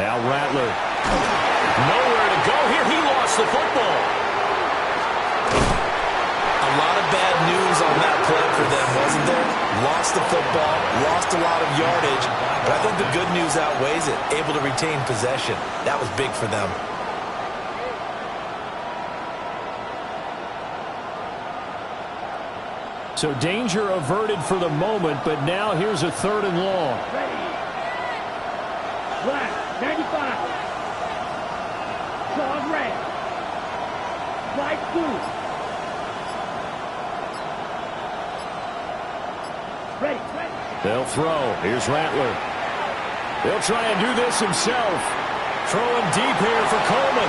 Now Rattler. Nowhere to go here. He lost the football. A lot of bad news on that play for them, wasn't there? Lost the football, lost a lot of yardage, but I think the good news outweighs it. Able to retain possession. That was big for them. So danger averted for the moment, but now here's a 3rd and long. Ready. Black, 95. Claws red. White blue. Ready. They'll throw. Here's Rattler. They'll try and do this himself. Throwing deep here for Coleman.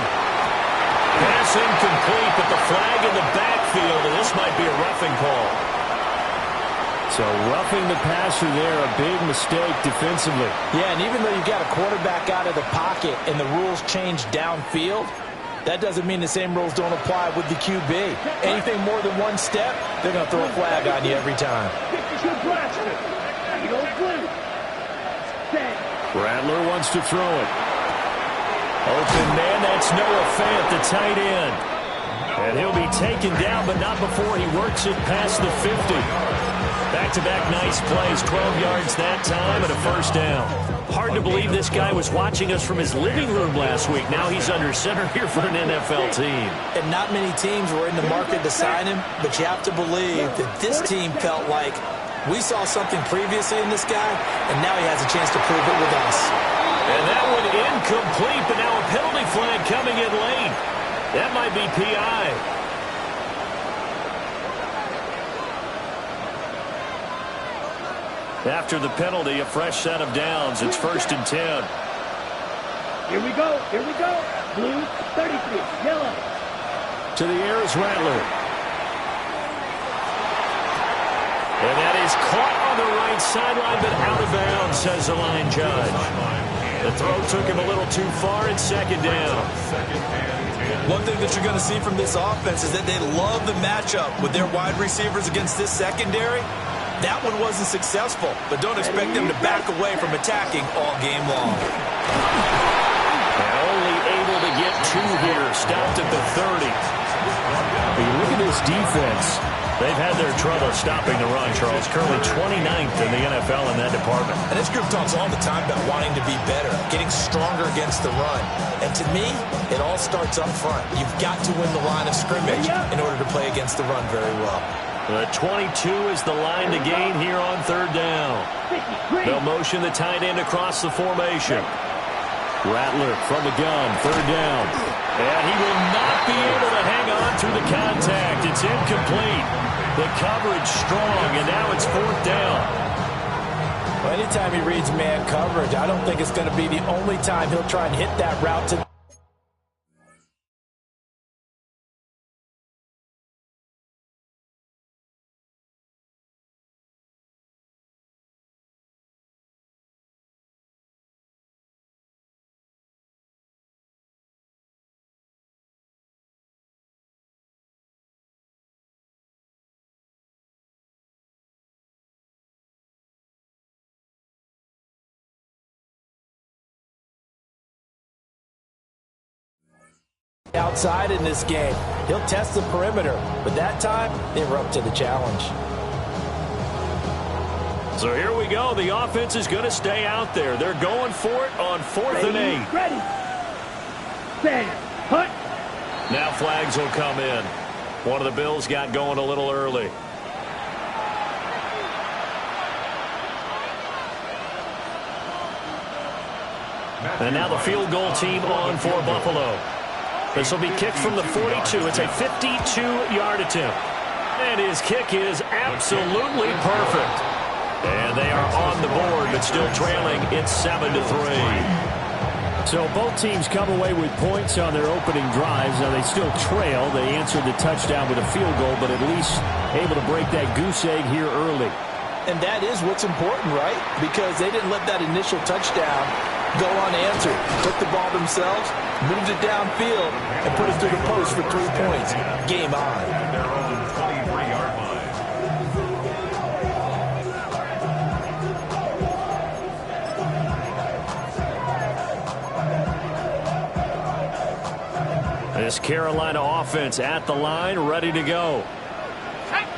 Pass incomplete, but the flag in the backfield, and this might be a roughing call. So roughing the passer there, a big mistake defensively. Yeah, and even though you got a quarterback out of the pocket and the rules change downfield, that doesn't mean the same rules don't apply with the QB. Anything more than one step, they're going to throw a flag on you every time. Rattler wants to throw it. Open man, that's Noah Fant, the tight end. And he'll be taken down, but not before he works it past the 50. Back-to-back nice plays, 12 yards that time and a 1st down. Hard to believe this guy was watching us from his living room last week. Now he's under center here for an NFL team. And not many teams were in the market to sign him, but you have to believe that this team felt like we saw something previously in this guy, and now he has a chance to prove it with us. And that one incomplete, but now a penalty flag coming in late. That might be PI. After the penalty, a fresh set of downs. It's 1st and 10. Here we go. Blue, 33. Yellow. To the air is Rattler. And that is caught on the right sideline, but out of bounds, says the line judge. The throw took him a little too far. It's 2nd down. One thing that you're going to see from this offense is that they love the matchup with their wide receivers against this secondary. That one wasn't successful, but don't expect them to back away from attacking all game long. And only able to get 2 here, stopped at the 30. But you look at this defense. They've had their trouble stopping the run, Charles. Currently 29th in the NFL in that department. And this group talks all the time about wanting to be better, getting stronger against the run. And to me, it all starts up front. You've got to win the line of scrimmage in order to play against the run very well. The 22 is the line to gain here on 3rd down. They'll motion the tight end across the formation. Rattler from the gun, 3rd down. And he will not be able to hang on through the contact. It's incomplete. The coverage strong, and now it's 4th down. Well, anytime he reads man coverage, I don't think it's going to be the only time he'll try and hit that route to outside in this game. He'll test the perimeter, but that time they were up to the challenge. So here we go. The offense is going to stay out there. They're going for it on 4th and 8. Ready. Set. Hut. Now flags will come in. One of the Bills got going a little early. And now the field goal team on for Buffalo. This will be kicked from the 42. It's a 52-yard attempt. And his kick is absolutely perfect. And they are on the board, but still trailing. It's 7-3. So both teams come away with points on their opening drives. Now they still trail. They answered the touchdown with a field goal, but at least able to break that goose egg here early. And that is what's important, right? Because they didn't let that initial touchdown go unanswered. Took the ball themselves, moved it downfield, and put it through the post for 3 points. Game on. Their own 23-yard line. This Carolina offense at the line, ready to go.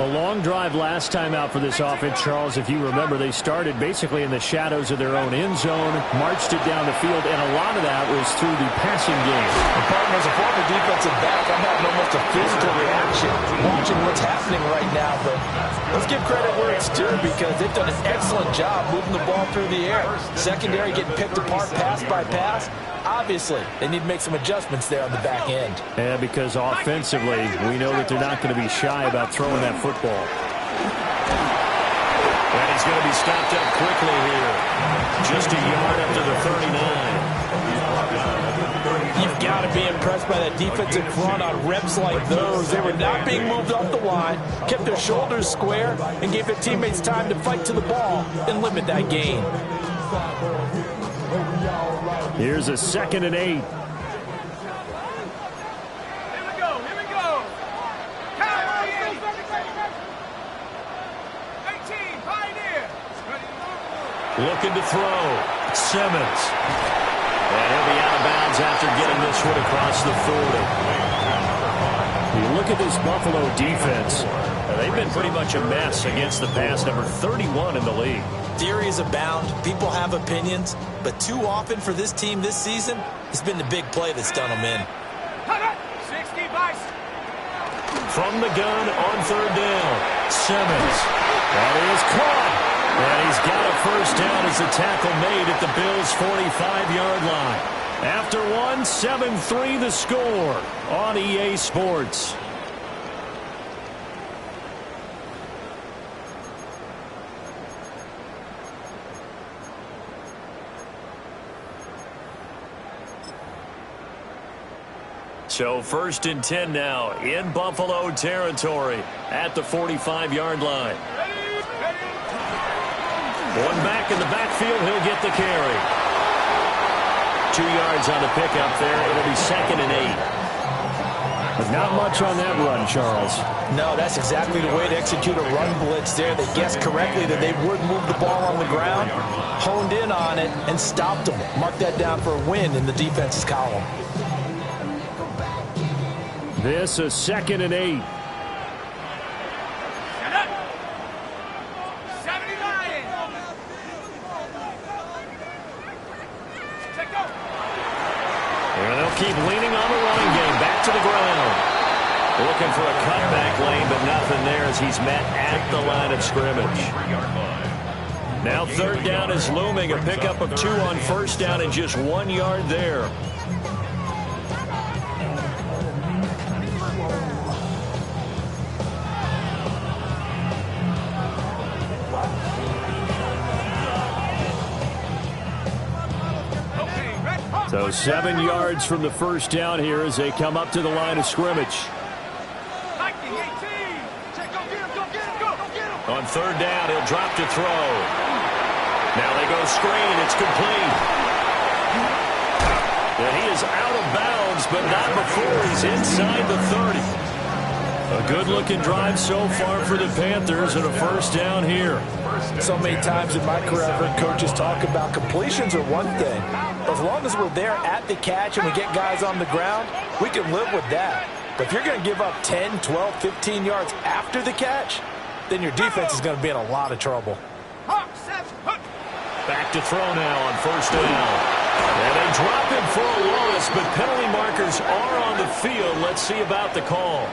A long drive last time out for this offense, Charles. If you remember, they started basically in the shadows of their own end zone, marched it down the field, and a lot of that was through the passing game. And partner, as a former defensive back, I'm having almost a physical reaction watching what's happening right now. But let's give credit where it's due because they've done an excellent job moving the ball through the air. Secondary getting picked apart pass by pass. Obviously, they need to make some adjustments there on the back end. Yeah, because offensively, we know that they're not going to be shy about throwing that football. And he's going to be stopped up quickly here. Just a yard up to the 39. You've got to be impressed by that defensive front on reps like those. They were not being moved off the line, kept their shoulders square, and gave their teammates time to fight to the ball and limit that gain. Here's a 2nd and 8. Here we go. Cowboys. 18, Pioneer. Looking to throw. Simmons. And he'll be out of bounds after getting this one across the 40. You look at this Buffalo defense. They've been pretty much a mess against the pass, number 31 in the league. Theories abound. People have opinions. But too often for this team this season, it's been the big play that's done them in. 60 Vice. From the gun on 3rd down. Simmons. That is caught. And he's got a first down as the tackle made at the Bills' 45-yard line. After one, 7-3 the score on EA Sports. So 1st and 10 now in Buffalo territory at the 45-yard line. One back in the backfield, he'll get the carry. 2 yards on the pickup there. It'll be 2nd and 8. But not much on that run, Charles. No, that's exactly the way to execute a run blitz there. They guessed correctly that they would move the ball on the ground, honed in on it, and stopped them. Mark that down for a win in the defense's column. This is 2nd and 8. And they'll keep leaning on the running game. Back to the ground. Looking for a cutback lane, but nothing there as he's met at the line of scrimmage. Now 3rd down is looming. A pickup of 2 on 1st down and just 1 yard there. So 7 yards from the first down here as they come up to the line of scrimmage. On 3rd down, he'll drop to throw. Now they go screen. It's complete. And he is out of bounds, but not before he's inside the 30. A good-looking drive so far for the Panthers and a first down here. So many times in my career, I've heard coaches talk about completions are one thing. As long as we're there at the catch and we get guys on the ground, we can live with that. But if you're going to give up 10, 12, 15 yards after the catch, then your defense is going to be in a lot of trouble. Back to throw now on 1st down. And they drop him for a loss, but penalty markers are on the field. Let's see about the call.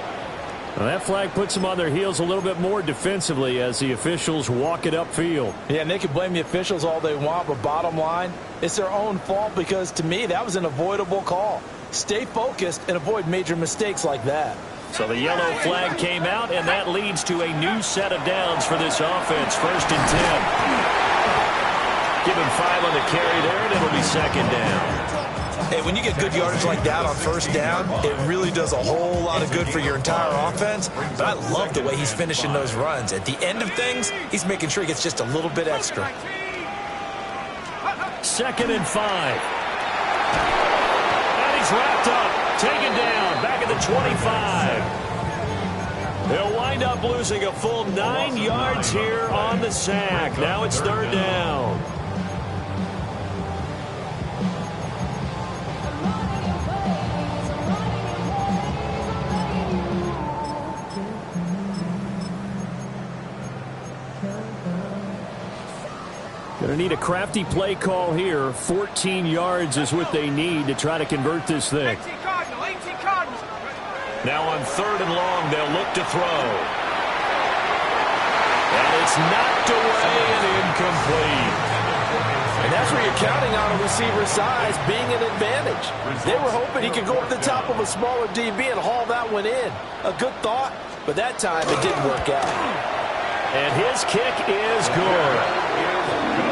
Well, that flag puts them on their heels a little bit more defensively as the officials walk it upfield. Yeah, and they can blame the officials all they want, but bottom line, it's their own fault because, to me, that was an avoidable call. Stay focused and avoid major mistakes like that. So the yellow flag came out, and that leads to a new set of downs for this offense. 1st and 10. Give him 5 on the carry there, and it'll be 2nd down. Hey, when you get good yardage like that on 1st down, it really does a whole lot of good for your entire offense. But I love the way he's finishing those runs. At the end of things, he's making sure he gets just a little bit extra. 2nd and 5. And he's wrapped up, taken down, back at the 25. He'll wind up losing a full 9 yards here on the sack. Now it's 3rd down. Going to need a crafty play call here. 14 yards is what they need to try to convert this thing. 18 Cardinal, 18 Cardinals. Now on 3rd and long, they'll look to throw. And it's knocked away and incomplete. And that's where you're counting on a receiver's size being an advantage. They were hoping he could go up the top of a smaller DB and haul that one in. A good thought, but that time it didn't work out. And his kick is good.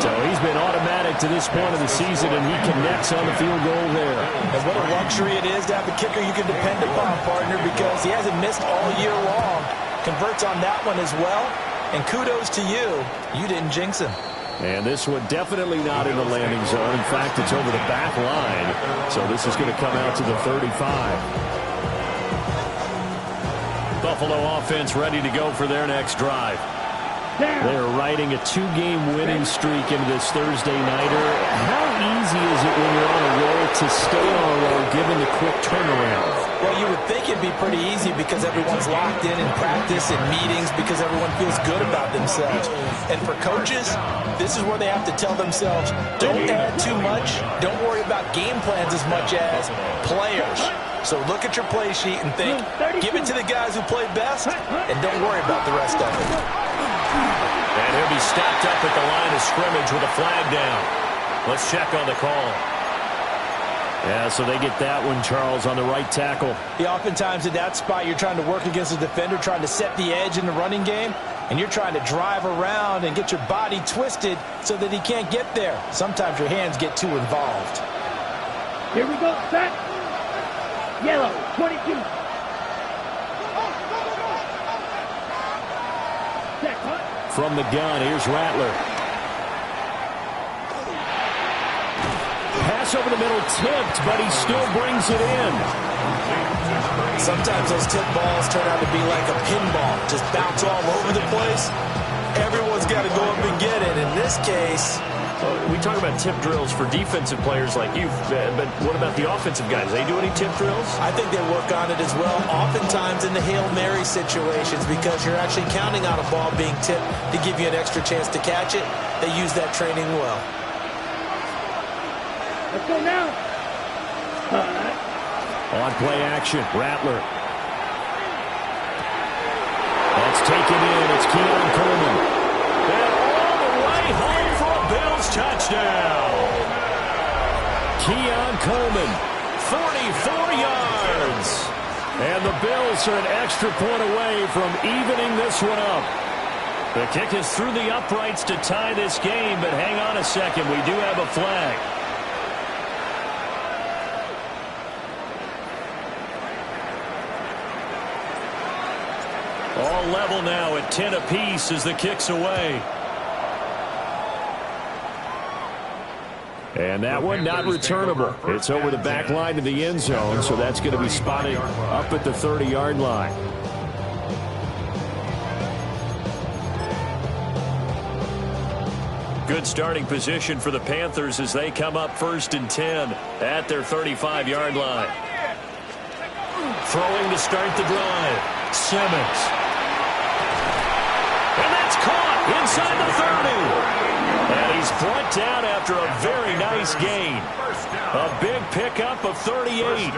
So he's been automatic to this point of the season, and he connects on the field goal there. And what a luxury it is to have a kicker you can depend upon, partner, because he hasn't missed all year long. Converts on that one as well. And kudos to you. You didn't jinx him. And this one definitely not in the landing zone. In fact, it's over the back line. So this is going to come out to the 35. Buffalo offense ready to go for their next drive. They're riding a 2-game winning streak into this Thursday nighter. How easy is it when you're on a roll to stay on a roll given the quick turnaround? Well, you would think it'd be pretty easy because everyone's locked in practice and meetings because everyone feels good about themselves. And for coaches, this is where they have to tell themselves, don't add too much, don't worry about game plans as much as players. So look at your play sheet and think, give it to the guys who played best, and don't worry about the rest of it. And he'll be stacked up at the line of scrimmage with a flag down. Let's check on the call. Yeah, so they get that one, Charles, on the right tackle. Yeah, oftentimes at that spot, you're trying to work against a defender, trying to set the edge in the running game, and you're trying to drive around and get your body twisted so that he can't get there. Sometimes your hands get too involved. Here we go, set. Yellow, 22. Set, cut. From the gun, here's Rattler. Pass over the middle, tipped, but he still brings it in. Sometimes those tip balls turn out to be like a pinball, just bounce all over the place. Everyone's got to go up and get it. In this case, we talk about tip drills for defensive players like you, but what about the offensive guys? They do any tip drills? I think they work on it as well, oftentimes in the Hail Mary situations, because you're actually counting on a ball being tipped to give you an extra chance to catch it. They use that training well. Let's go now. On play action, Rattler. That's taken in. It's Keon Coleman. And all the way home for a Bills touchdown. Keon Coleman, 44 yards. And the Bills are an extra point away from evening this one up. The kick is through the uprights to tie this game, but hang on a second. We do have a flag. All level now at 10 apiece as the kick's away. And that one not returnable. It's over the back line of the end zone, so that's going to be spotted up at the 30-yard line. Good starting position for the Panthers as they come up 1st and 10 at their 35-yard line. Throwing to start the drive, Simmons. And that's caught inside the 30. And he's brought down after a very nice gain. A big pickup of 38.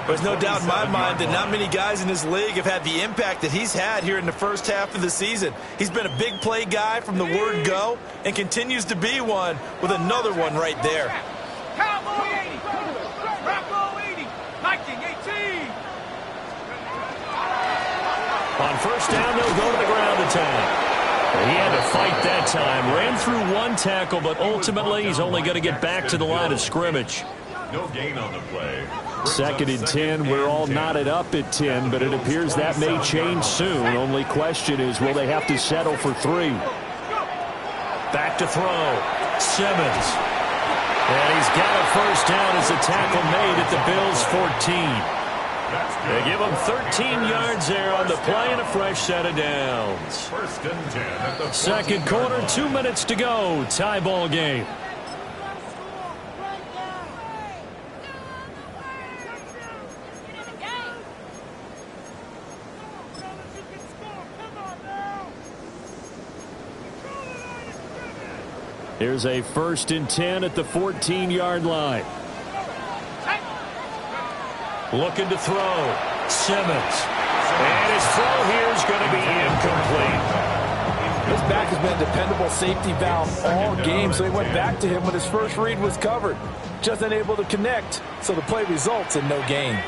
There's no doubt in my mind that not many guys in this league have had the impact that he's had here in the first half of the season. He's been a big play guy from the word go and continues to be one with another one right there. Cowboy 80. Rambo 80. Viking 18. On first down, they'll go to the ground attack. He had to fight that time. Ran through one tackle, but ultimately he's only going to get back to the line of scrimmage. No gain on the play. 2nd and 10. We're all knotted up at 10, but it appears that may change soon. Only question is, will they have to settle for 3? Back to throw. Simmons. And he's got a first down as a tackle made at the Bills' 14. They give him 13 yards there on the play and a fresh set of downs. 1st and 10 at the 2nd quarter, 2 minutes to go. Tie ball game. Here's a 1st and 10 at the 14-yard line. Looking to throw. Simmons. And his throw here is going to be incomplete. This back has been a dependable safety valve all game, so he went back to him when his first read was covered. Just unable to connect, so the play results in no gain. And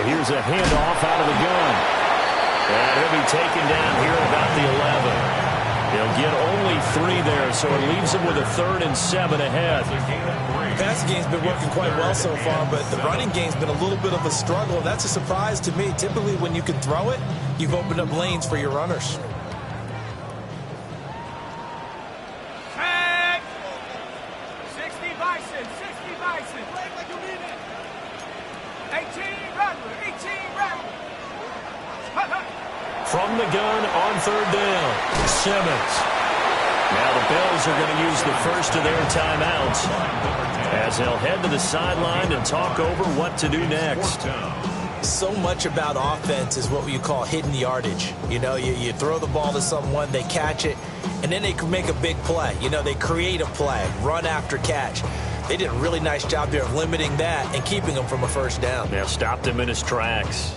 here's a handoff out of the gun. And he'll be taken down here at about the 11. He'll get only 3 there, so it leaves him with a 3rd and 7 ahead. The passing game's been working quite well so far, but the running game's been a little bit of a struggle. That's a surprise to me. Typically, when you can throw it, you've opened up lanes for your runners. Tag! 60 Bison, 60 Bison. Play like you mean it. 18 Rattler, 18 Rattler. From the gun on 3rd down, Simmons. Now the Bills are going to use the first of their timeouts as they'll head to the sideline and talk over what to do next. So much about offense is what you call hidden yardage. You know, you throw the ball to someone, they catch it, and then they can make a big play. You know, they create a play, run after catch. They did a really nice job there of limiting that and keeping him from a 1st down. Now stopped him in his tracks.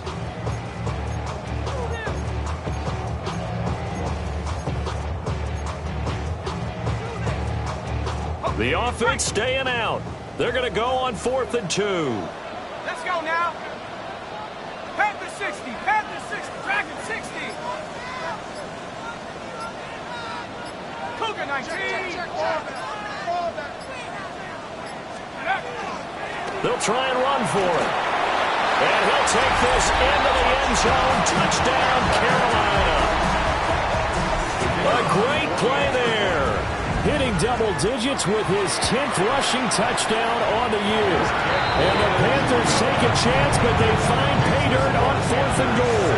The offense staying out. They're going to go on 4th and 2. Let's go now. Panther 60, Panther 60, Dragon 60. Cougar 19. They'll try and run for it. And he'll take this into the end zone. Touchdown, Carolina. A great play there. Hitting double digits with his 10th rushing touchdown on the year. And the Panthers take a chance, but they find pay dirt on 4th and goal.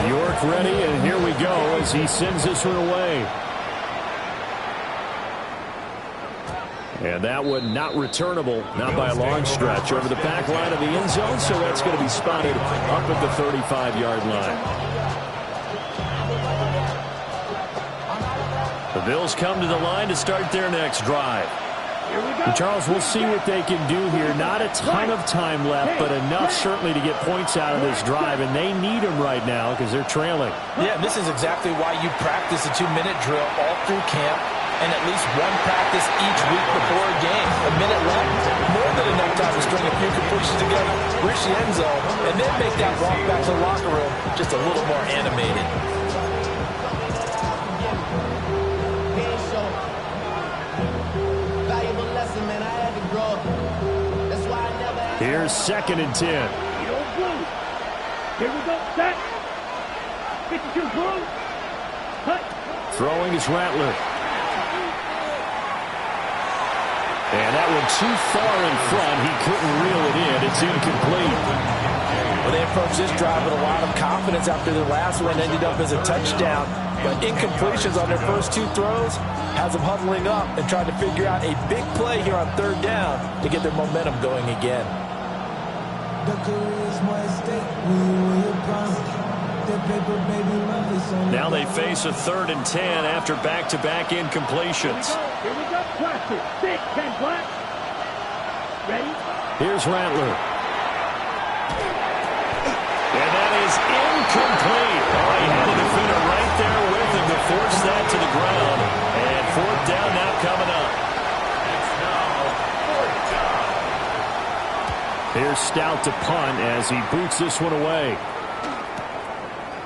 York ready, and here we go as he sends this one away. And that one not returnable, not by a long stretch, over the back line of the end zone, so that's going to be spotted up at the 35-yard line. The Bills come to the line to start their next drive. And Charles, we'll see what they can do here. Not a ton of time left, but enough certainly to get points out of this drive, and they need them right now because they're trailing. Yeah, this is exactly why you practice a 2-minute drill all through camp, and at least one practice each week before a game. A minute left, more than enough time to string a few completions together, reach the end zone, and then make that walk back to the locker room just a little more animated. Here's 2nd and 10. Here we go, set. 52 blue. Cut. Throwing is Rattler. And that one too far in front. He couldn't reel it in. It's incomplete. Well, they approached this drive with a lot of confidence after their last one ended up as a touchdown. But incompletions on their first 2 throws has them huddling up and trying to figure out a big play here on 3rd down to get their momentum going again. Now they face a 3rd and 10 after back-to-back incompletions. Here we go, practice. 6, 10 black. Ready? Here's Rattler. And that is incomplete. Oh, he had a defender right there with him to force that to the ground. And 4th down now coming up. Here's Stout to punt as he boots this one away.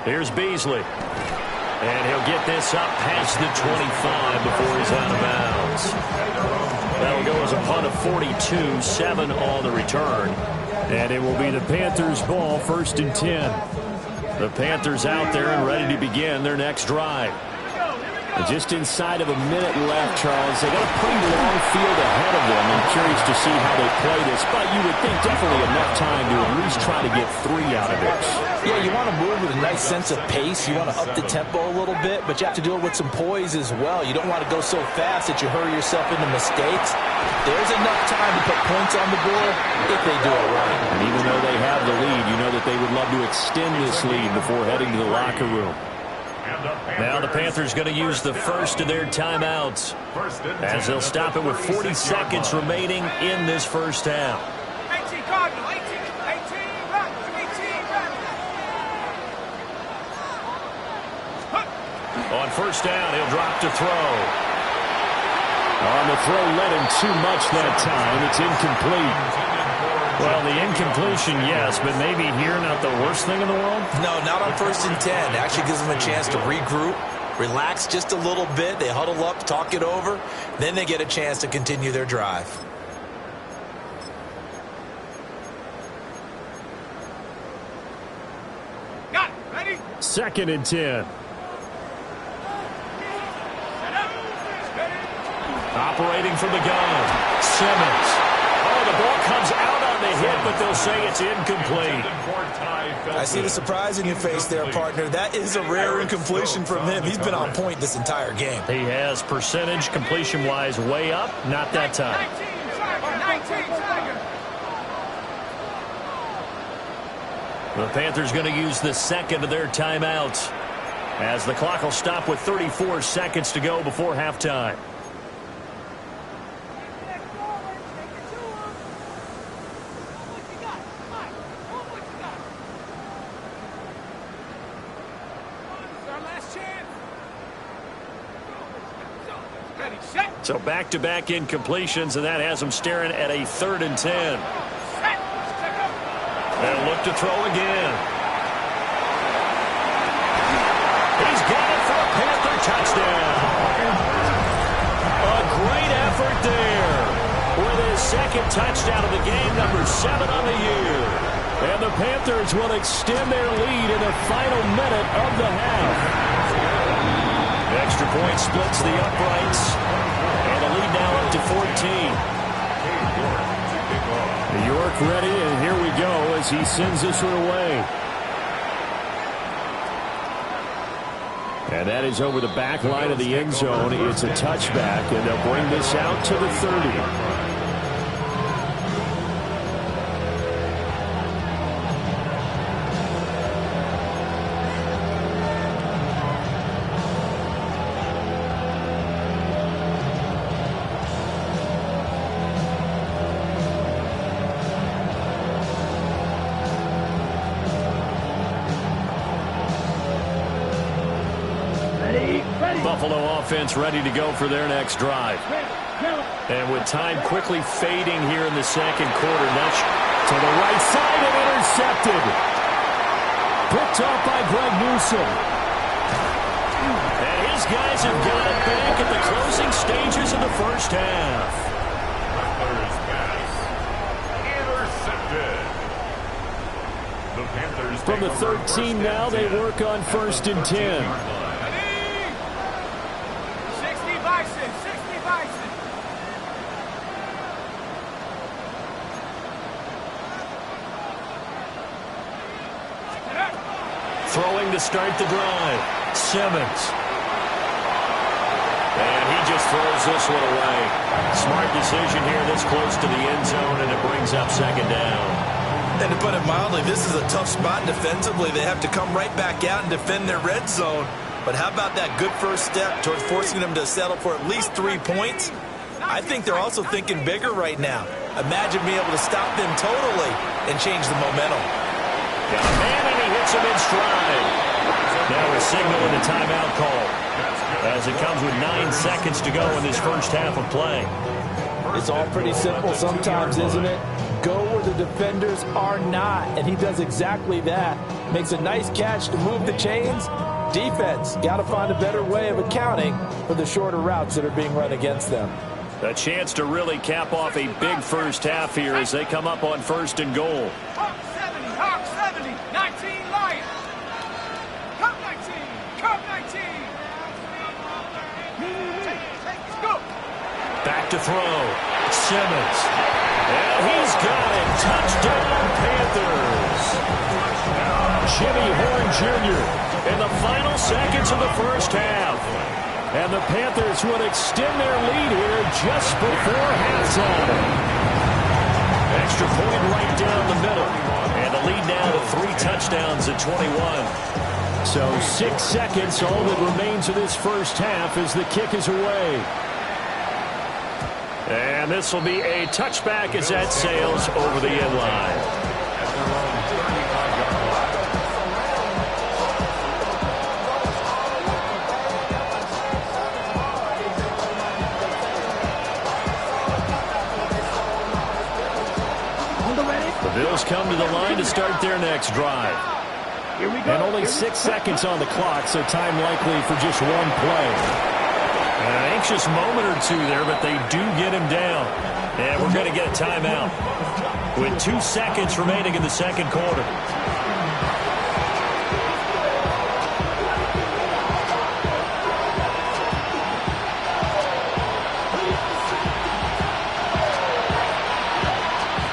Here's Beasley. And he'll get this up past the 25 before he's out of bounds. That'll go as a punt of 42, 7 on the return. And it will be the Panthers' ball, 1st and 10. The Panthers out there and ready to begin their next drive. And just inside of a minute left, Charles. They got a pretty long field ahead of them. I'm curious to see how they play this, but you would think definitely enough time to at least try to get 3 out of this. Yeah, you want to move with a nice sense of pace. You want to up the tempo a little bit, but you have to do it with some poise as well. You don't want to go so fast that you hurry yourself into mistakes. There's enough time to put points on the board if they do it right. And even though they have the lead, you know that they would love to extend this lead before heading to the locker room. Now the Panthers going to use the first of their timeouts as they'll stop it with 40 seconds remaining in this first half. 18 Cardinal, 18 Rattler, 18 Rattler. On first down, he'll drop to throw. On the throw, led him too much that time. It's incomplete. Well, the incompletion, yes, but maybe here not the worst thing in the world? No, not on 1st and 10. Actually gives them a chance to regroup, relax just a little bit. They huddle up, talk it over. Then they get a chance to continue their drive. Got it. Ready? 2nd and 10. Operating from the gun, Simmons. Oh, the ball comes out on the hit, but they'll say it's incomplete. I see the surprise in your face there, partner. That is a rare incompletion from him. He's been on point this entire game. He has percentage completion-wise way up, not that time. 19 Tiger. The Panthers going to use the second of their timeouts as the clock will stop with 34 seconds to go before halftime. So back-to-back incompletions, and that has them staring at a 3rd and 10. They'll look to throw again. He's got it for a Panther touchdown. A great effort there with his second touchdown of the game, number 7 on the year. And the Panthers will extend their lead in the final minute of the half. The extra point splits the uprights. And the lead now up to 14. York ready, and here we go as he sends this one away. And that is over the back line of the end zone. It's a touchback, and they'll bring this out to the 30. Buffalo offense ready to go for their next drive. And with time quickly fading here in the second quarter, Nutch to the right side and intercepted. Picked off by Greg Newsome. And his guys have got it back at the closing stages of the first half. From the 13 now, they work on 1st and 10. Throwing to start the drive. Simmons. And he just throws this one away. Smart decision here this close to the end zone, and it brings up 2nd down. And to put it mildly, this is a tough spot defensively. They have to come right back out and defend their red zone. But how about that good first step towards forcing them to settle for at least 3 points? I think they're also thinking bigger right now. Imagine being able to stop them totally and change the momentum. Got a man, and he hits him in stride. Now a signal and a timeout call as it comes with 9 seconds to go in this first half of play. It's all pretty simple sometimes, isn't it? Go where the defenders are not, and he does exactly that. Makes a nice catch to move the chains. Defense, got to find a better way of accounting for the shorter routes that are being run against them. A chance to really cap off a big first half here as they come up on 1st and goal. Hawk 70, 19 Lions. Cup 19, Cup 19. Let's go. Back to throw. Simmons. And he's got it. Touchdown, Panthers. Jimmy Horn Jr. in the final seconds of the first half. And the Panthers would extend their lead here just before halftime. Extra point right down the middle. And the lead now to 3 touchdowns at 21. So 6 seconds, all that remains of this first half as the kick is away. And this will be a touchback as that sails over the end line. The Bills come to the line to start their next drive. Here we go. And only 6 seconds on the clock, so time likely for just one play. An anxious moment or two there, but they do get him down. And we're going to get a timeout with 2 seconds remaining in the second quarter.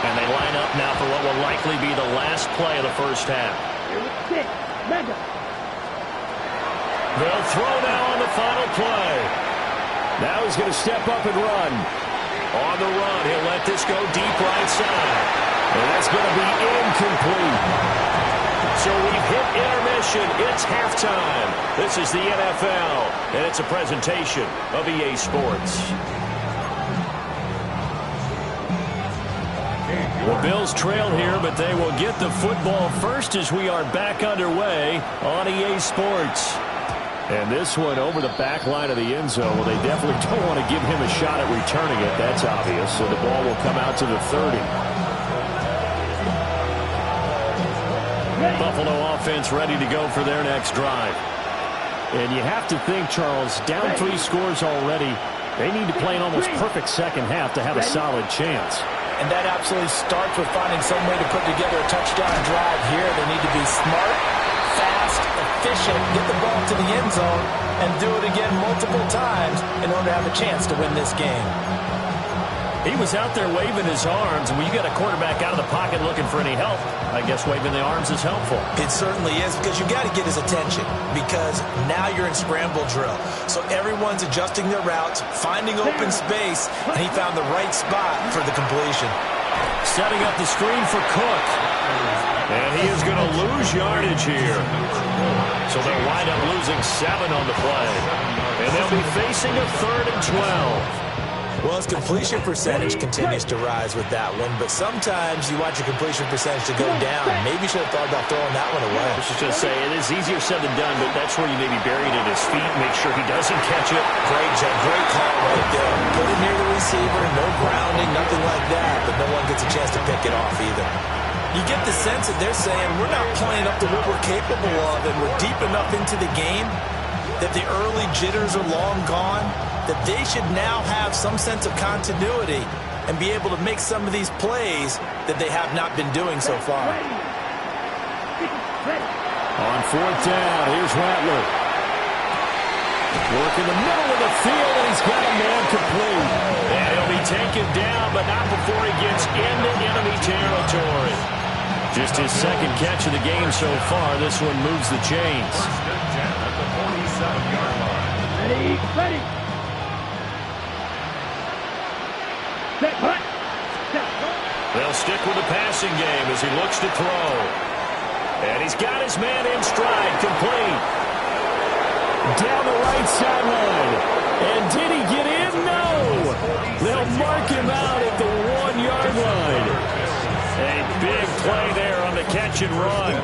And they line up now for what will likely be the last play of the first half. They'll throw now on the final play. Now he's going to step up and run. On the run, he'll let this go deep right side. And that's going to be incomplete. So we've hit intermission. It's halftime. This is the NFL, and it's a presentation of EA Sports. The Bills trail here, but they will get the football first as we are back underway on EA Sports. And this one over the back line of the end zone. Well, they definitely don't want to give him a shot at returning it. That's obvious. So the ball will come out to the 30. Buffalo offense ready to go for their next drive. And you have to think, Charles, down 3 scores already. They need to play an almost perfect second half to have a solid chance. And that absolutely starts with finding some way to put together a touchdown drive here. They need to be smart, fast, efficient, get the ball to the end zone, and do it again multiple times in order to have a chance to win this game. He was out there waving his arms, and when you got a quarterback out of the pocket looking for any help, I guess waving the arms is helpful. It certainly is, because you got to get his attention, because now you're in scramble drill. So everyone's adjusting their routes, finding open space, and he found the right spot for the completion. Setting up the screen for Cook. And he is going to lose yardage here. So they'll wind up losing 7 on the play. And they'll be facing a 3rd and 12. Well, his completion percentage continues to rise with that one, but sometimes you want your completion percentage to go down. Maybe you should have thought about throwing that one away. I was just going to say, it is easier said than done, but that's where you maybe bury it at his feet, make sure he doesn't catch it. Great job, great call right there. Put it near the receiver, no grounding, nothing like that, but no one gets a chance to pick it off either. You get the sense that they're saying, we're not playing up to what we're capable of, and we're deep enough into the game that the early jitters are long gone, that they should now have some sense of continuity and be able to make some of these plays that they have not been doing so far. On 4th down, here's Rattler. Work in the middle of the field, and he's got a man complete. And he'll be taken down, but not before he gets into enemy territory. Just his 2nd catch of the game so far. This one moves the chains. Ready, ready. They'll stick with the passing game as he looks to throw. And he's got his man in stride, complete. Down the right sideline. And did he get in? No. They'll mark him out at the 1-yard line. A big play there on the catch and run.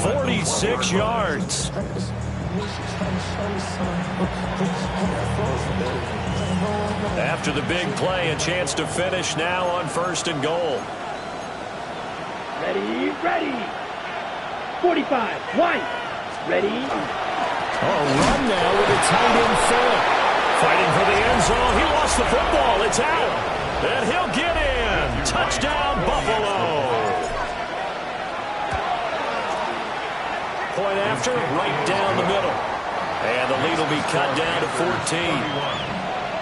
46 yards. After the big play, a chance to finish now on 1st and goal. Ready, ready. 45, White. Ready. Oh, run now with a tight end Phillip. Fighting for the end zone. He lost the football. It's out. And he'll get in. Touchdown, Buffalo. Point after, right down the middle. And the lead will be cut down to 14.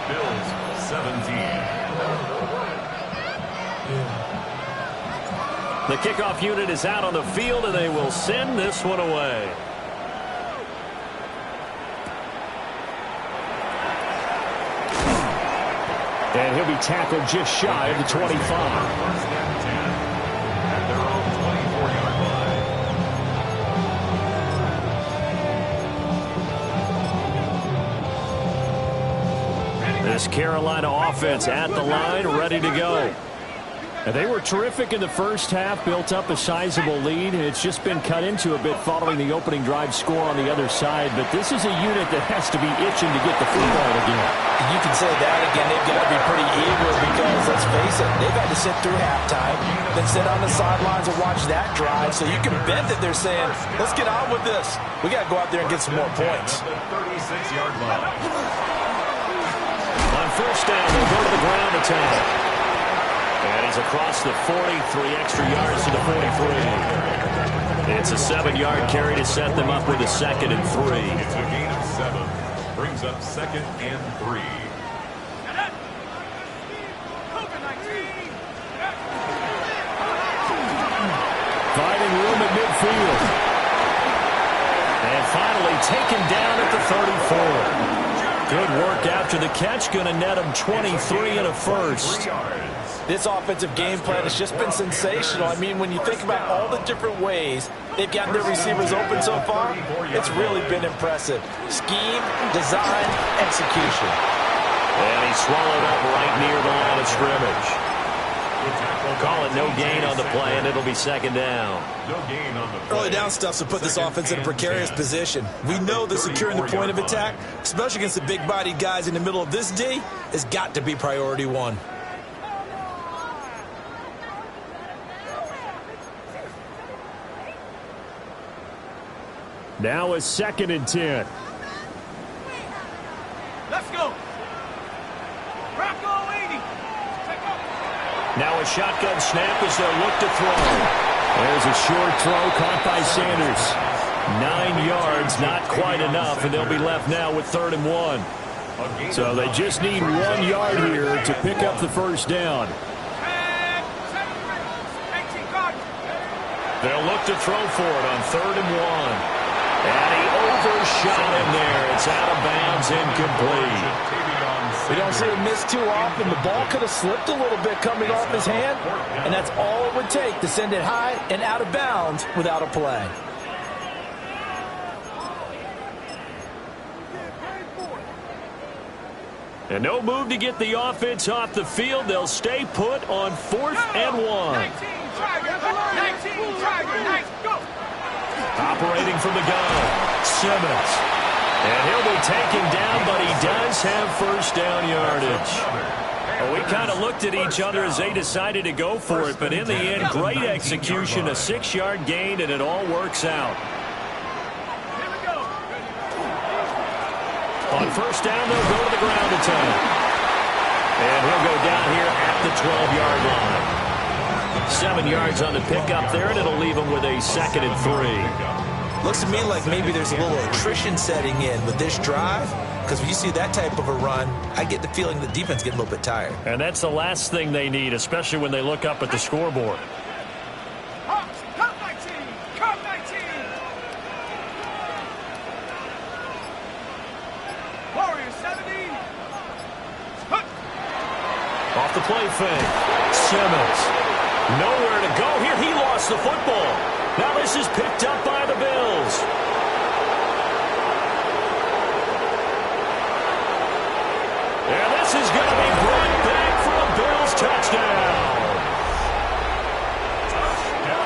Bills 17. The kickoff unit is out on the field, and they will send this one away. And he'll be tackled just shy of the 25. First and 10 at their own 24-yard line. This Carolina offense at the line, ready to go. And they were terrific in the first half, built up a sizable lead, and it's just been cut into a bit following the opening drive score on the other side. But this is a unit that has to be itching to get the football again. You can say that again. They've got to be pretty eager because, let's face it, they've had to sit through halftime, then sit on the sidelines and watch that drive. So you can bet that they're saying, let's get on with this. We got to go out there and get some more points. The 36-yard line. On first down, they'll go to the ground attack. And he's across the 40, 3 extra yards to the 43. It's a 7-yard carry to set them up with a 2nd and 3. It's a gain of 7. Brings up 2nd and 3. Finding room at midfield. And finally taken down at the 34. Good work after the catch. Going to net him 23 and a first. This offensive game plan has just been sensational. I mean, when you think about all the different ways they've gotten their receivers open so far, it's really been impressive. Scheme, design, execution. And he's swallowed up right near the line of scrimmage. Call it no gain on the play, and it'll be 2nd down. No gain on the play. Early down stuffs to put this offense in a precarious position. We know that securing the point of attack, especially against the big-bodied guys in the middle of this D, has got to be priority 1. Now a 2nd and 10. Let's go. Rocco 80. Now a shotgun snap as they'll look to throw. There's a short throw caught by Sanders. 9 yards, not quite enough, and they'll be left now with 3rd and 1. So they just need 1 yard here to pick up the first down. They'll look to throw for it on 3rd and 1. And he overshot him there. It's out of bounds, incomplete. We don't see him miss too often. The ball could have slipped a little bit coming off his hand, and that's all it would take to send it high and out of bounds without a play. And no move to get the offense off the field. They'll stay put on 4th and 1. Operating from the gun, Simmons. And he'll be taken down, but he does have first down yardage. Well, we kind of looked at each other as they decided to go for it, but in the end, great execution, a 6-yard gain, and it all works out. On first down, they'll go to the ground attack. And he'll go down here at the 12-yard line. 7 yards on the pickup there, and it'll leave him with a 2nd and 3. Looks to me like maybe there's a little attrition setting in with this drive, because when you see that type of a run, I get the feeling the defense getting a little bit tired. And that's the last thing they need, especially when they look up at the scoreboard. Off the play fake. Simmons. Nowhere to go here. He lost the football. Now this is picked up by the Bills. And this is going to be brought back for a Bills touchdown.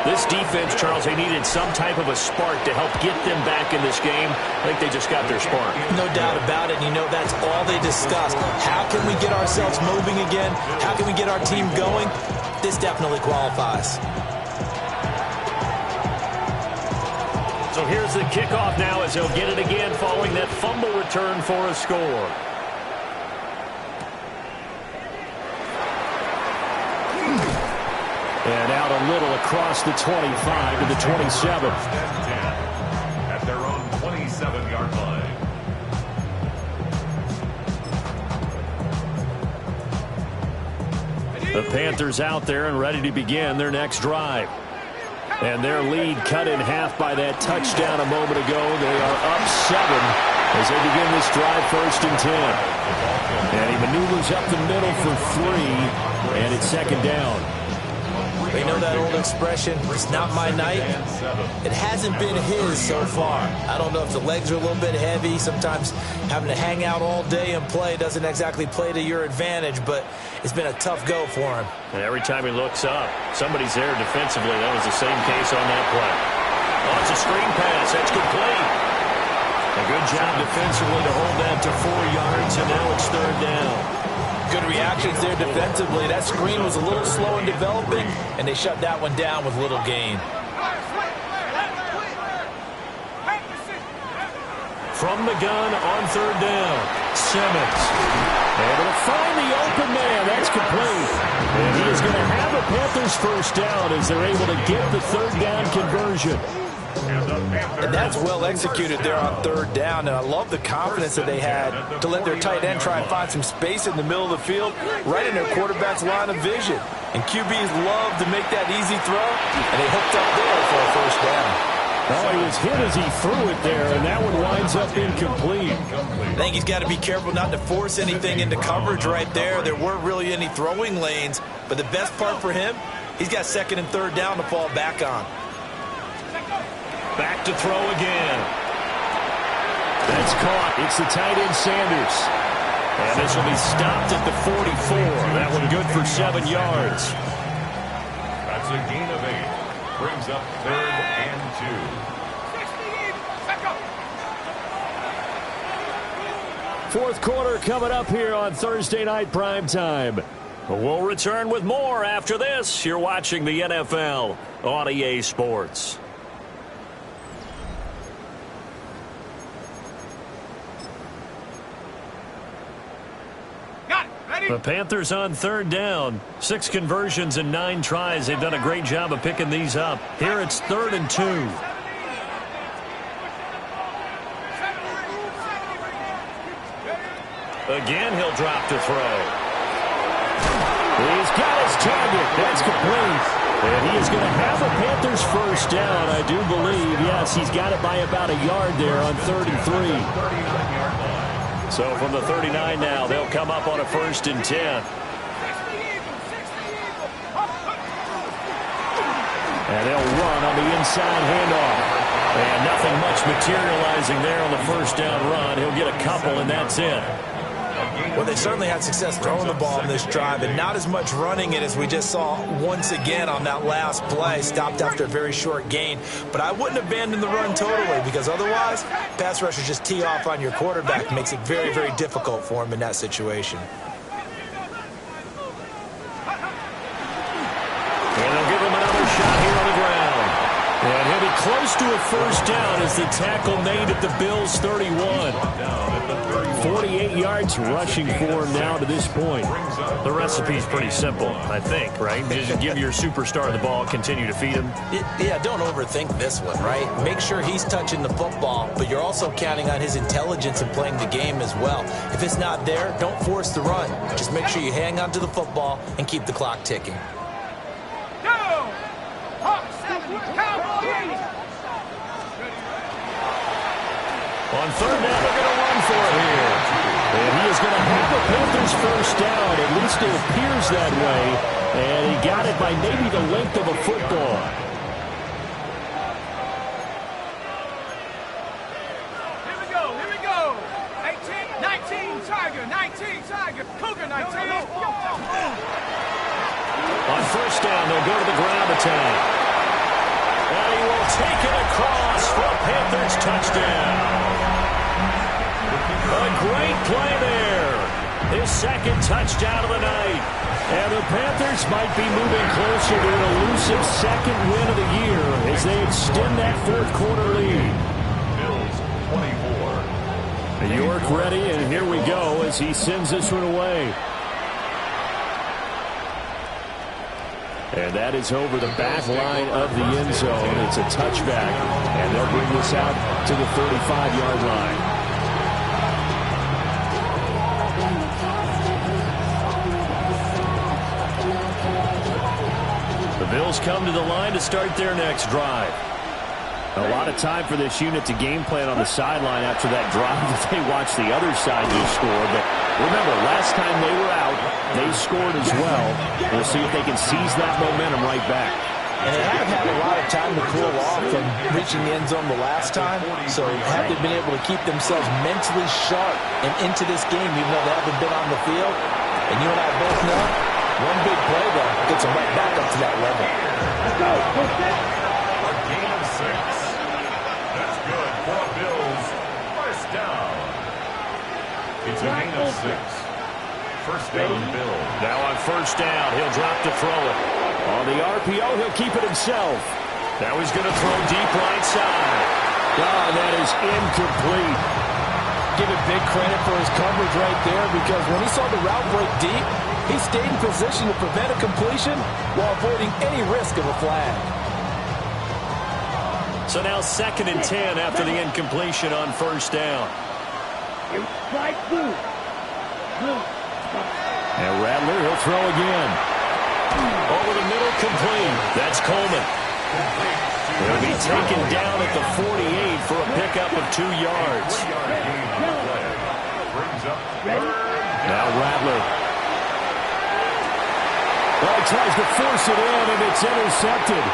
This defense, Charles, they needed some type of a spark to help get them back in this game. I think they just got their spark. No doubt about it. You know, that's all they discussed. How can we get ourselves moving again? How can we get our team going? This definitely qualifies. So here's the kickoff now as they'll get it again following that fumble return for a score. And out a little across the 25 to the 27. At their own 27-yard line. The Panthers out there and ready to begin their next drive. And their lead cut in half by that touchdown a moment ago. They are up 7 as they begin this drive, 1st and 10. And he maneuvers up the middle for 3, and it's 2nd down. You know that old expression, it's not my night? It hasn't been his so far. I don't know if the legs are a little bit heavy. Sometimes having to hang out all day and play doesn't exactly play to your advantage, but it's been a tough go for him. And every time he looks up, somebody's there defensively. That was the same case on that play. Oh, it's a screen pass. That's complete. A good job defensively to hold that to 4 yards, and now it's 3rd down. Good reactions there defensively. That screen was a little slow in developing, and they shut that one down with little gain. From the gun on 3rd down, Simmons. Able to find the open man. That's complete. And he is going to have a Panthers 1st down as they're able to get the 3rd down conversion. And that's well executed there on 3rd down, and I love the confidence that they had to let their tight end try and find some space in the middle of the field, right in their quarterback's line of vision. And QBs love to make that easy throw, and they hooked up there for a 1st down. Oh, he was hit as he threw it there, and that one winds up incomplete. I think he's got to be careful not to force anything into coverage right there. There weren't really any throwing lanes, but the best part for him, he's got 2nd and 3rd down to fall back on. Back to throw again. That's caught. It's the tight end Sanders. And this will be stopped at the 44. That one good for 7 yards. That's a gain of 8. Brings up 3rd and 2. 4th quarter coming up here on Thursday Night Primetime. We'll return with more after this. You're watching the NFL on EA Sports. The Panthers on 3rd down. 6 conversions and 9 tries. They've done a great job of picking these up. Here it's 3rd and 2. Again, he'll drop to throw. He's got his target. That's complete. And he is going to have a Panthers 1st down, I do believe. Yes, he's got it by about a yard there on 3rd and 3. So from the 39 now, they'll come up on a 1st and 10. And they'll run on the inside handoff. And nothing much materializing there on the 1st down run. He'll get a couple, and that's it. Well, they certainly had success throwing the ball in this drive, and not as much running it as we just saw once again on that last play. Stopped after a very short gain. But I wouldn't abandon the run totally, because otherwise, pass rushers just tee off on your quarterback. Makes it very, very difficult for him in that situation. And they'll give him another shot here on the ground. And he'll be close to a 1st down as the tackle made at the Bills' 31. 48 yards rushing for him now to this point. The recipe's pretty simple, I think, right? Just give your superstar the ball, continue to feed him. Yeah, don't overthink this one, right? Make sure he's touching the football, but you're also counting on his intelligence in playing the game as well. If it's not there, don't force the run. Just make sure you hang on to the football and keep the clock ticking. On 3rd down, they're going to run for it here. And he is going to have the Panthers 1st down. At least it appears that way. And he got it by maybe the length of a football. Here we go. 18, 19, Tiger, 19, Tiger, Cougar 19. On 1st down, they'll go to the ground attack. And he will take it across for a Panthers touchdown. A great play there. His 2nd touchdown of the night. And the Panthers might be moving closer to an elusive 2nd win of the year as they extend that 4th quarter lead. Bills 24. York ready, and here we go as he sends this one away. And that is over the back line of the end zone. It's a touchback, and they'll bring this out to the 35-yard line. The Bills come to the line to start their next drive. A lot of time for this unit to game plan on the sideline after that drive that they watched the other side just score. But remember, last time they were out, they scored as well. We'll see if they can seize that momentum right back. And they haven't had a lot of time to cool off from reaching the end zone the last time. So have they been able to keep themselves mentally sharp and into this game even though they haven't been on the field? And you and I both know, one big play, though, gets them right back up to that level. Let's go. A gain of 6. That's good for Bills. First down. It's a gain of 6. First down, Bills. Now on first down, he'll drop to throw it. On the RPO, he'll keep it himself. Now he's going to throw deep right side. Oh, that is incomplete. Give it big credit for his coverage right there because when he saw the route break deep, he stayed in position to prevent a completion while avoiding any risk of a flag. So now 2nd and 10 after the incompletion on first down. Strike blue. And Rattler, he'll throw again. Over the middle, complete. That's Coleman. He'll be taken down at the 48 for a pickup of 2 yards. Now Rattler. Well, he tries to force it in, and it's intercepted.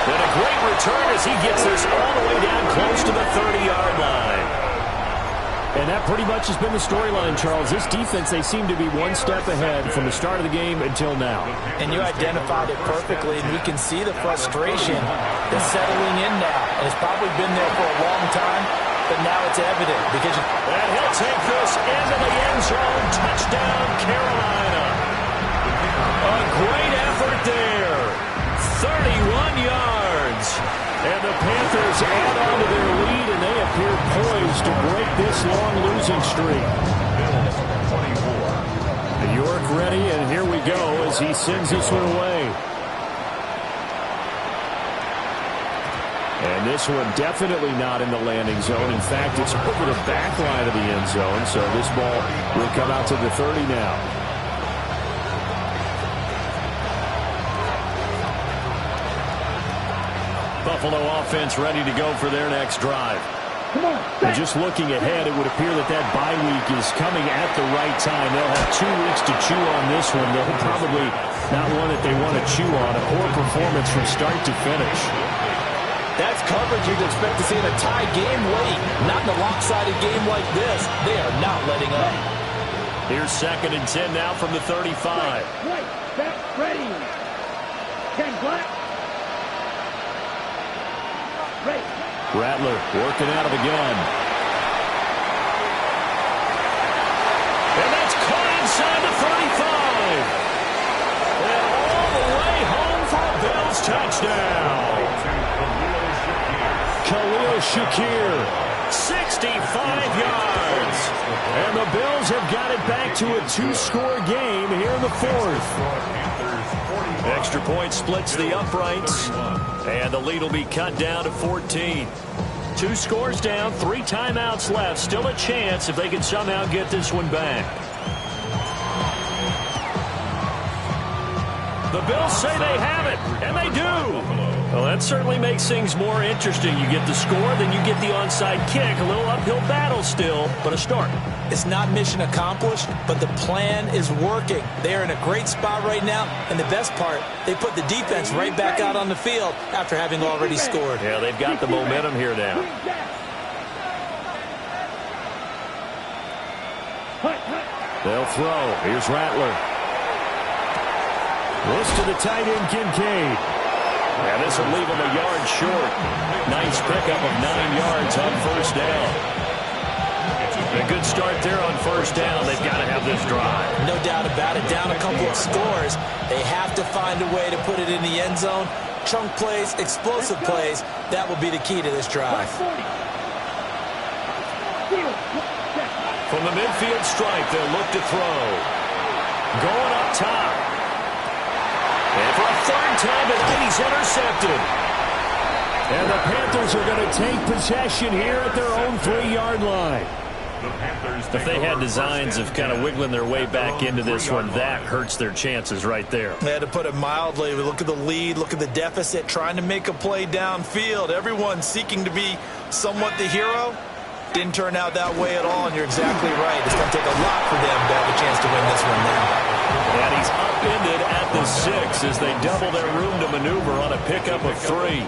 And a great return as he gets this all the way down close to the 30-yard line. And that pretty much has been the storyline, Charles. This defense, they seem to be one step ahead from the start of the game until now. And you identified it perfectly, and we can see the frustration that's settling in now. And it's probably been there for a long time, but now it's evident. Because and he'll take this into the end zone. Touchdown, Carolina. A great effort there. 31 yards. And the Panthers add on to their lead, and they appear poised to break this long losing streak. York ready, and here we go as he sends this one away. And this one definitely not in the landing zone. In fact, it's over the back line of the end zone, so this ball will come out to the 30 now. Buffalo offense ready to go for their next drive. And just looking ahead, it would appear that bye week is coming at the right time. They'll have 2 weeks to chew on this one. They'll probably not one that they want to chew on. A poor performance from start to finish. That's coverage you'd expect to see in a tie game late. Not in a lopsided game like this. They are not letting up. Here's 2nd and 10 now from the 35. Right, back, ready. 10 black. Ready. Rattler working out of the gun. And that's caught inside the 35. And all the way home for a Bills touchdown. Khalil Shakir. 65 yards. And the Bills have got it back to a 2-score game here in the 4th. Extra point splits the uprights. And the lead will be cut down to 14. 2 scores down, 3 timeouts left. Still a chance if they can somehow get this one back. The Bills say they have it, and they do. Well, that certainly makes things more interesting. You get the score, then you get the onside kick. A little uphill battle still, but a start. It's not mission accomplished, but the plan is working. They are in a great spot right now, and the best part, they put the defense right back out on the field after having already scored. Yeah, they've got the momentum here now. They'll throw. Here's Rattler. This to the tight end, Kincaid. And this will leave him a yard short. Nice pickup of 9 yards on first down. A good start there on first down. They've got to have this drive. No doubt about it. Down a couple of scores. They have to find a way to put it in the end zone. Chunk plays, explosive plays. That will be the key to this drive. From the midfield stripe, they'll look to throw. Going up top. And for a 3rd time tonight, he's intercepted. And the Panthers are going to take possession here at their own 3-yard line. If they had designs of kind of wiggling their way back into this one, that hurts their chances right there. Yeah, to put it mildly, look at the lead, look at the deficit, trying to make a play downfield. Everyone seeking to be somewhat the hero. Didn't turn out that way at all, and you're exactly right. It's going to take a lot for them to have a chance to win this one now. And he's upended at the 6 as they double their room to maneuver on a pickup of 3.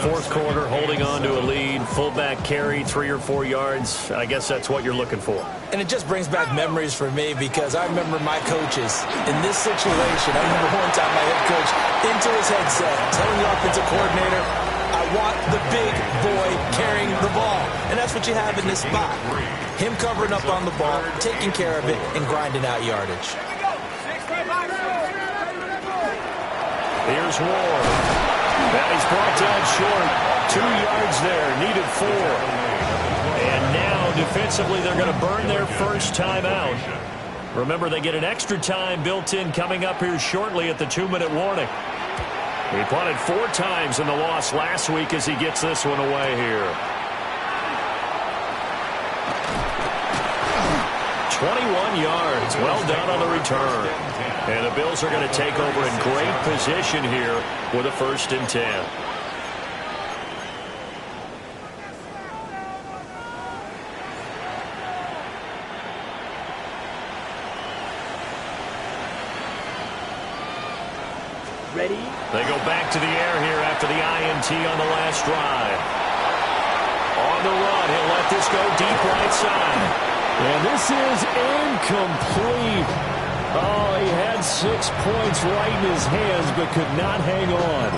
Fourth quarter, holding on to a lead, fullback carry, 3 or 4 yards. I guess that's what you're looking for. And it just brings back memories for me because I remember my coaches in this situation. I remember one time my head coach into his headset telling the offensive coordinator, I want the big boy carrying the ball. And that's what you have in this spot. Him covering up on the ball, taking care of it, and grinding out yardage. Here's Ward. And he's brought down short. 2 yards there, needed 4. And now, defensively, they're going to burn their first time out. Remember, they get an extra time built in coming up here shortly at the 2-minute warning. He punted 4 times in the loss last week as he gets this one away here. 21 yards. Well done on the return. And the Bills are going to take over in great position here with a 1st and 10. Ready? They go back to the air here after the INT on the last drive. On the run, he'll let this go deep right side. And this is incomplete. Oh, he had 6 points right in his hands, but could not hang on.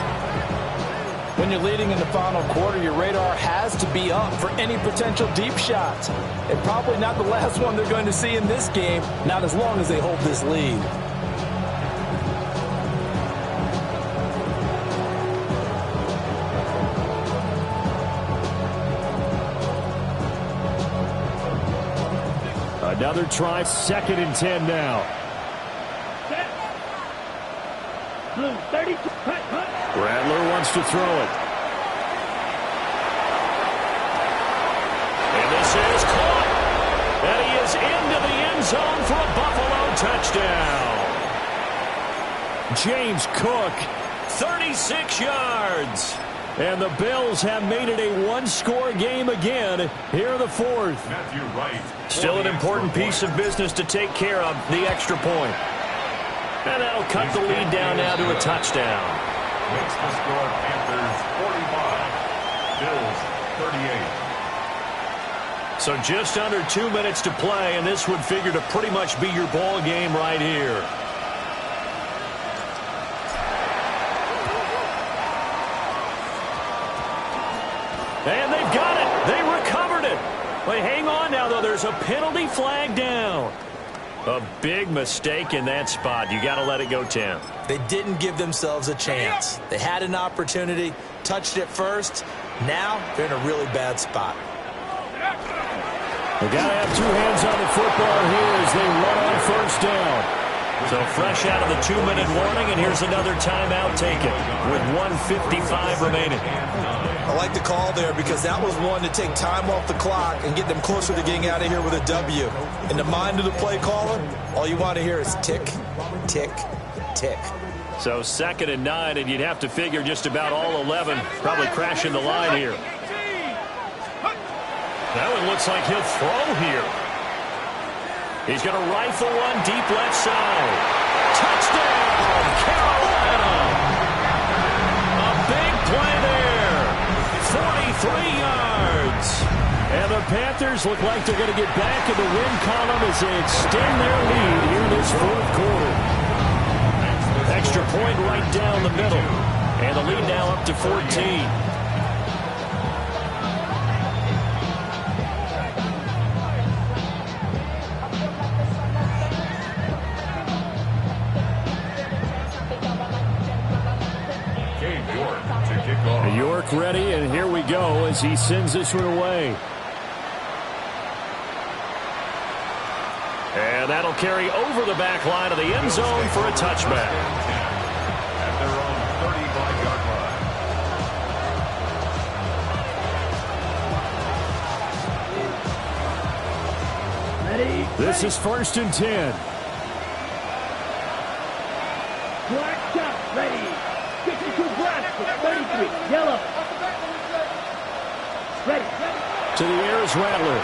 When you're leading in the final quarter, your radar has to be up for any potential deep shots. And probably not the last one they're going to see in this game, not as long as they hold this lead. Another try, 2nd and 10 now. Set. Blue 32. Cut. Rattler wants to throw it. And this is caught. And he is into the end zone for a Buffalo touchdown. James Cook. 36 yards. And the Bills have made it a 1-score game again here in the 4th. Matthew Wright. Still an important piece of business to take care of, the extra point. And that'll cut the lead down now to a touchdown. Makes the score Panthers 45, Bills 38. So just under 2 minutes to play, and this would figure to pretty much be your ball game right here. And they've got it. They recovered it. But hang on now, though. There's a penalty flag down. A big mistake in that spot. You got to let it go 10. They didn't give themselves a chance. They had an opportunity, touched it first. Now they're in a really bad spot. They got to have 2 hands on the football here as they run on 1st down. So fresh out of the 2-minute warning, and here's another timeout taken with 1:55 remaining. I like the call there because that was one to take time off the clock and get them closer to getting out of here with a W. In the mind of the play caller, all you want to hear is tick, tick, tick. So 2nd and 9, and you'd have to figure just about all 11 probably crashing the line here. That one looks like he'll throw here. He's going to rifle one deep left side. Touchdown, Carolina! A big play there. 43 yards. And the Panthers look like they're going to get back in the win column as they extend their lead here in this 4th quarter. Extra point right down the middle. And the lead now up to 14. York ready, and here we go as he sends this one away. And that'll carry over the back line of the end zone for a touchback. At their own 35-yard line. This is 1st and 10. Black shot, ready. 62 black, 33, yellow. Ready. To the air is Rattler.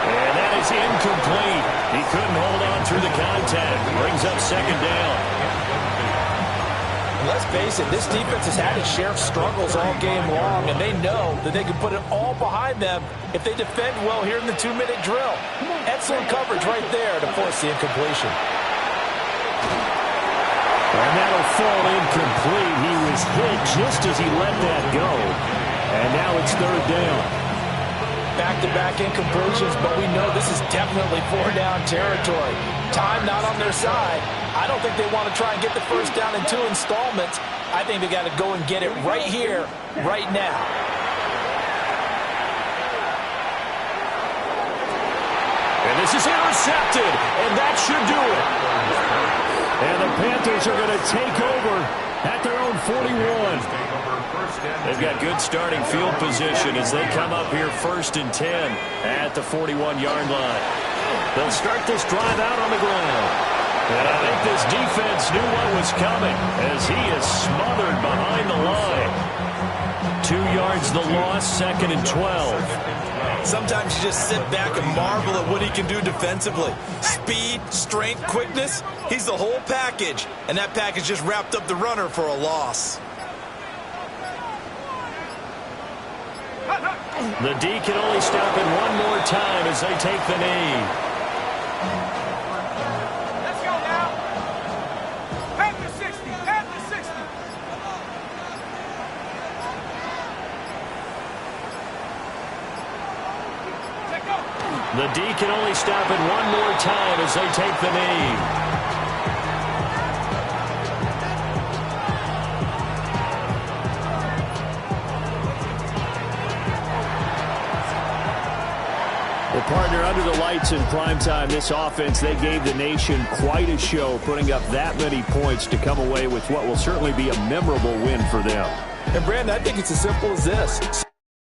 And that is incomplete. He couldn't hold on through the contact. Brings up 2nd down. Let's face it, this defense has had its share of struggles all game long, and they know that they can put it all behind them if they defend well here in the 2-minute drill. Excellent coverage right there to force the incompletion. And that'll fall incomplete. He was hit just as he let that go. And now it's 3rd down. Back-to-back incompletions, but we know this is definitely 4-down territory. Time not on their side. I don't think they want to try and get the 1st down in 2 installments. I think they got to go and get it right here, right now. And this is intercepted, and that should do it. And the Panthers are going to take over at their own 41. They've got good starting field position as they come up here 1st and 10 at the 41-yard line. They'll start this drive out on the ground. And I think this defense knew what was coming as he is smothered behind the line. 2 yards the loss, 2nd and 12. Sometimes you just sit back and marvel at what he can do defensively. Speed, strength, quickness, he's the whole package. And that package just wrapped up the runner for a loss. The D can only stop it one more time as they take the knee. Let's go now. Panther 60, Panther 60. Check up. The D can only stop it one more time as they take the knee. Well, partner, under the lights in primetime, this offense, they gave the nation quite a show, putting up that many points to come away with what will certainly be a memorable win for them. And, Brandon, I think it's as simple as this.